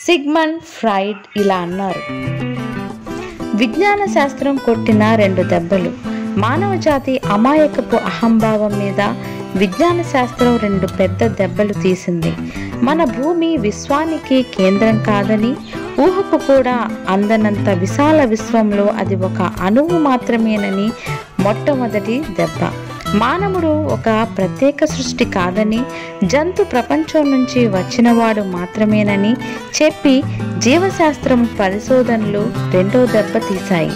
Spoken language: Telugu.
సిగ్మండ్ ఫ్రాయిడ్ ఇలా అన్నారు: విజ్ఞాన శాస్త్రం కొట్టిన 2 దెబ్బలు. మానవ జాతి అమాయకపు అహంభావం మీద విజ్ఞాన శాస్త్రం 2 పెద్ద దెబ్బలు తీసింది. మన భూమి విశ్వానికి కేంద్రం కాదని, ఊహకు కూడా అందనంత విశాల విశ్వంలో అది ఒక అణువు మాత్రమేనని మొట్టమొదటి దెబ్బ. మానవుడు ఒక ప్రత్యేక సృష్టి కాదని, జంతు ప్రపంచం నుంచి వచ్చినవాడు మాత్రమేనని చెప్పి జీవశాస్త్రం పరిశోధనలు 2వ దెబ్బ తీశాయి.